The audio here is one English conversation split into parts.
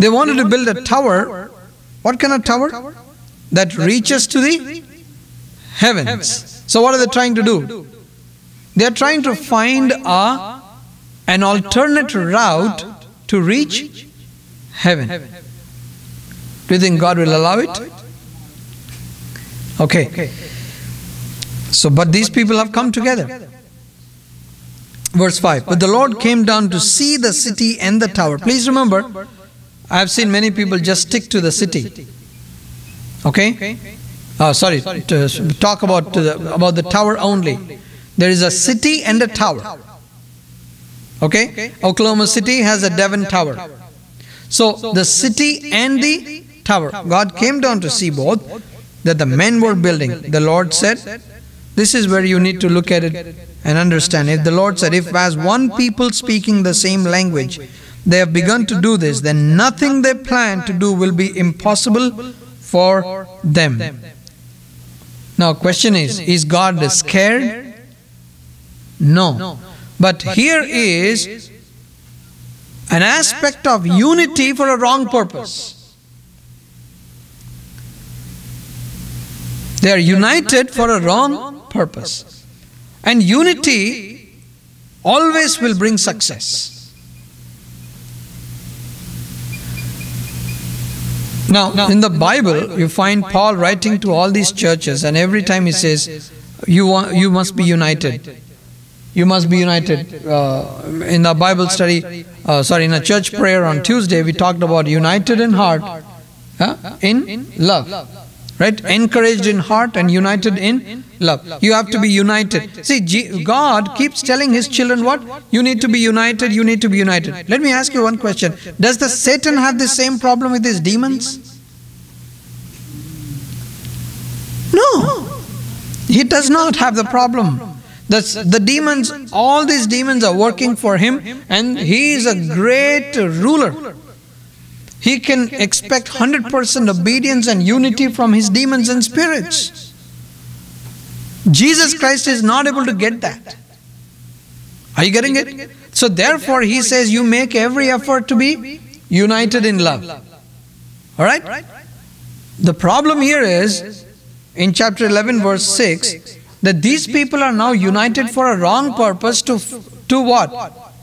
They wanted to build a tower. What kind of tower? That reaches to the heavens. So what are they trying to do? They are trying to find an alternate route to reach heaven. Do you think God will allow it? Okay. So, but these people have come together. Verse 5. But the Lord came down to see the city and the tower. Please remember, I have seen many people just stick to the city. Okay? Sorry, to talk about the tower only. There is a city and a tower. Okay? Oklahoma City has a Devon Tower. So, the city and the tower. God came down to see both, that the men were building. The Lord said, this is where you need to look at it and understand. If the Lord said, if as one people speaking the same language, they have begun to do this, then nothing they plan to do will be impossible for them. Now, question is God scared? No. But here is an aspect of unity for a wrong purpose. They are united for a wrong purpose. And unity always will bring success. Now, in the Bible, you find Paul writing to all these churches, and every time he says, you must be united. You must be united. In the Bible study, in a church prayer on Tuesday, we talked about united in heart, in love. Right? Encouraged in heart and united in love. You have to be united. See, God keeps telling His children what? You need to be united, you need to be united. Let me ask you one question. Does the Satan have the same problem with his demons? No. He does not have the problem. The demons, all these demons are working for him, and he is a great ruler. He can expect 100% obedience and unity from his demons and spirits. Jesus Christ is not able to get that. Are you getting it? So therefore he says you make every effort to be united in love. Alright? The problem here is, in chapter 11 verse 6, that these people are now united for a wrong purpose to what?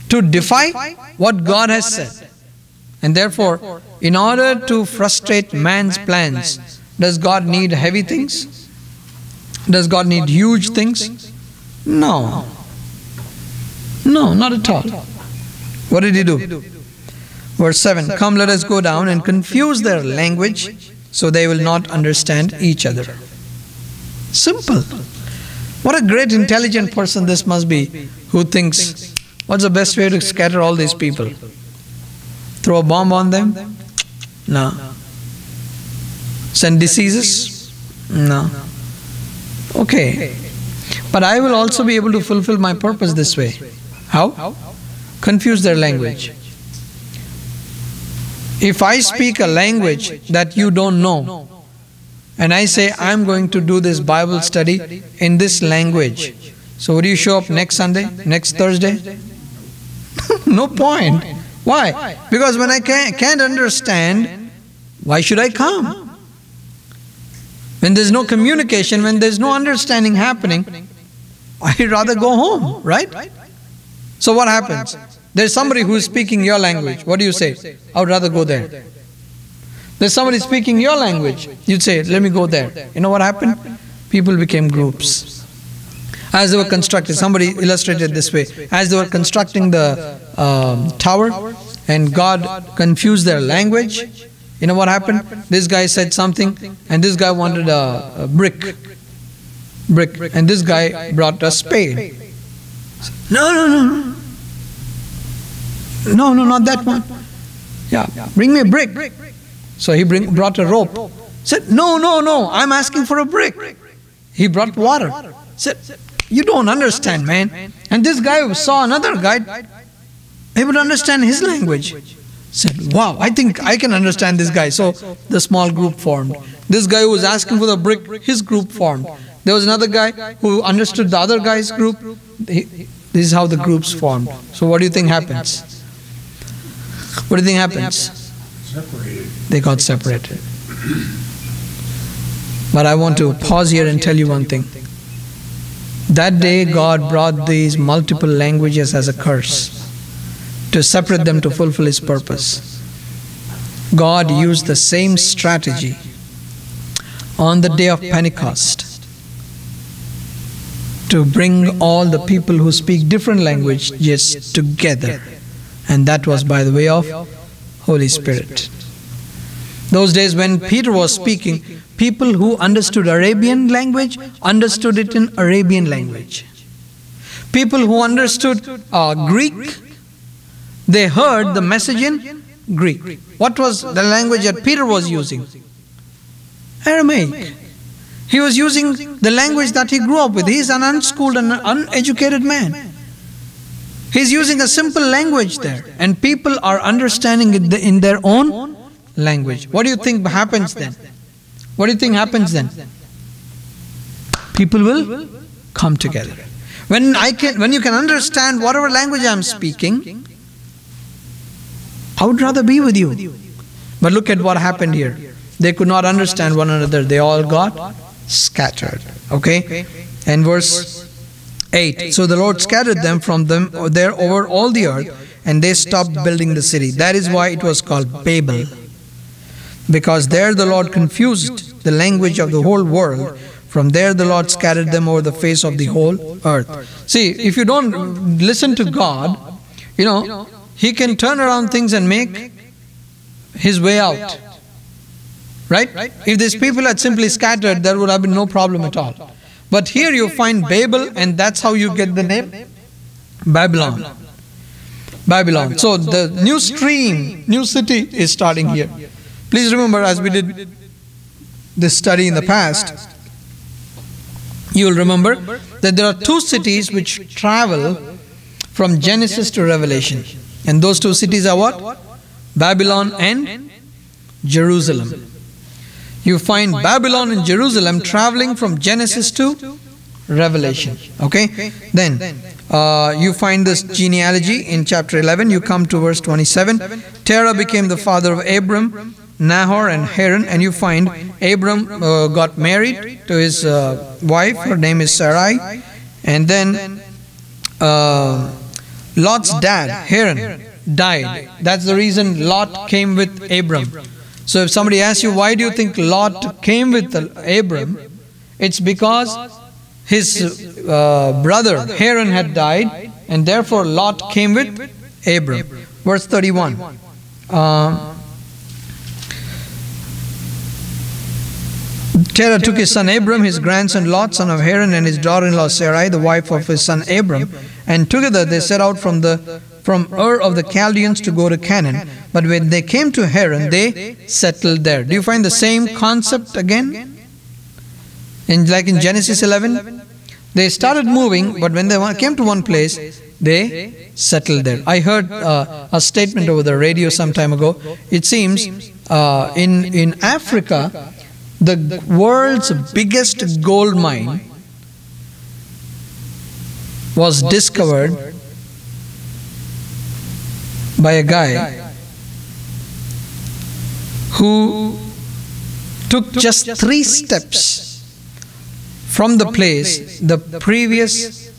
To defy what God has said. And therefore, in order to frustrate man's plans, does God need heavy things? Does God need huge things? No. No, not at all. What did He do? Verse 7, come let us go down and confuse their language so they will not understand each other. Simple. What a great intelligent person this must be, who thinks, what's the best way to scatter all these people? Throw a bomb on them? No. Send diseases? No. Okay. But I will also be able to fulfill my purpose this way. How? Confuse their language. If I speak a language that you don't know, and I say, I'm going to do this Bible study in this language, so would you show up next Sunday, next Thursday? No point. Why? Because when I can't understand, why should I come? When there's no communication, when there's no understanding happening, I'd rather go home, right? So what happens? There's somebody who's speaking your language. What do you say? I would rather go there. There's somebody speaking your language. You'd say, let me go there. You know what happened? People became groups. As they were constructing, somebody illustrated this way, as they were constructing the tower and God confused their language, you know what happened? This guy said something and this guy wanted a brick, and this guy brought a spade. No, not that one. Yeah, bring me a brick. So he brought a rope. Said, no, I'm asking for a brick. He brought water. Said, you don't understand, man. And this guy saw another guy able to understand his language. Said, wow, I think I can understand this guy. So the small group formed. This guy who was asking for the brick, his group formed. There was another guy who understood the other guy's group. This is how the groups formed. So what do you think happens? What do you think happens? Separated. They got separated. But I want to pause here and tell you one thing. That day God brought these multiple languages as a curse to separate them to fulfill His purpose. God used the same strategy on the day of Pentecost to bring all the people who speak different languages together. And that was by the way of Holy Spirit. Those days when Peter was speaking, people who understood Arabian language understood it in Arabian language. People who understood Greek, they heard the message in Greek. What was the language that Peter was using? Aramaic. He was using the language that he grew up with. He is an unschooled and uneducated man. He's using a simple language there, and people are understanding it in their own language. What do you think happens then? What do you think happens then? People will come together. When you can understand whatever language I'm speaking, I would rather be with you. But look at what happened here. They could not understand one another. They all got scattered. Okay? And verse 8. So the Lord scattered them from them there over all the earth, and they stopped building the city. That is why it was called Babel. Because there the Lord confused the language of the whole world. From there the Lord scattered them over the face of the whole earth. See, if you don't listen to God, He can turn around things and make His way out. Right? If these people had simply scattered, there would have been no problem at all. But here you find Babel, and that's how you get the name Babylon. Babylon. So the new stream, new city is starting here. Please remember, as we did this study in the past, you will remember that there are two cities which travel from Genesis to Revelation. And those two cities are what? Babylon and Jerusalem. You find Babylon and Jerusalem traveling from Genesis to Revelation. Okay? Then you find this genealogy in chapter 11. You come to verse 27. Terah became the father of Abram, Nahor and Haran, and you find Abram got married to his wife. Her name is Sarai. And then Lot's dad, Haran, died. That's the reason Lot came with Abram. So if somebody asks you, why do you think Lot came with Abram? It's because his brother Haran had died, and therefore Lot came with Abram. Verse 31. Terah took his son Abram, his grandson Lot, son of Haran, and his daughter-in-law Sarai, the wife of his son Abram, and together they set out from Ur of the Chaldeans to go to Canaan. But when they came to Haran, they settled there. Do you find the same concept again? Like in Genesis 11, they started moving, but when they came to one place, they settled there. I heard a statement over the radio some time ago. It seems in Africa, the world's biggest gold mine was discovered by a guy who took just 3 steps from the place the previous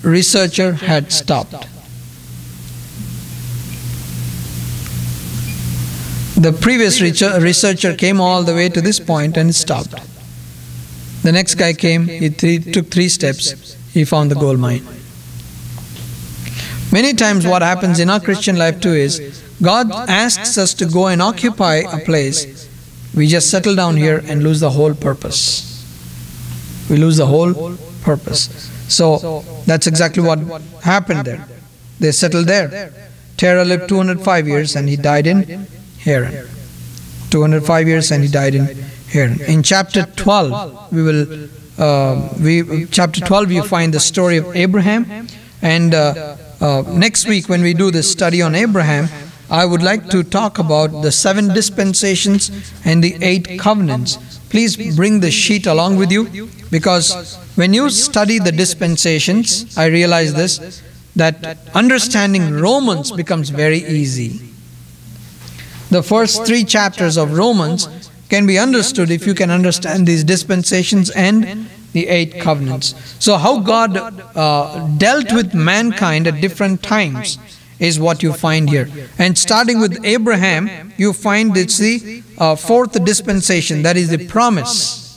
researcher had stopped. The previous researcher came all the way to this point and stopped. The next guy came, he took 3 steps, he found the gold mine. Many times what happens in our Christian life too is, God asks us to go and occupy a place, we just settle down here and lose the whole purpose. We lose the whole purpose. So that's exactly what happened there. They settled there. Terah lived 205 years and he died in Haran. 205 years and he died in Haran. In chapter 12, chapter 12 you find the story of Abraham. And next week when we do this study on Abraham, I would like to talk about the 7 dispensations and the 8 covenants. Please bring the sheet along with you, because when you study the dispensations, I realize this, that understanding Romans becomes very easy. The first 3 chapters of Romans can be understood if you can understand these dispensations and the 8 covenants. So how God dealt with mankind at different times is what you find here. And starting with Abraham, you find it's the 4th dispensation, that is the promise.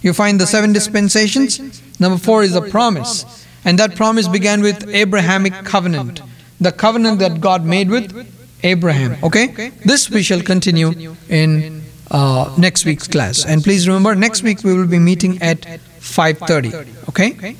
You find the 7 dispensations. Number 4 is the promise. And that promise began with Abrahamic covenant, the covenant that God made with Abraham. Okay? This we shall continue in next week's class. And please remember, next week we will be meeting at 5:30. Okay?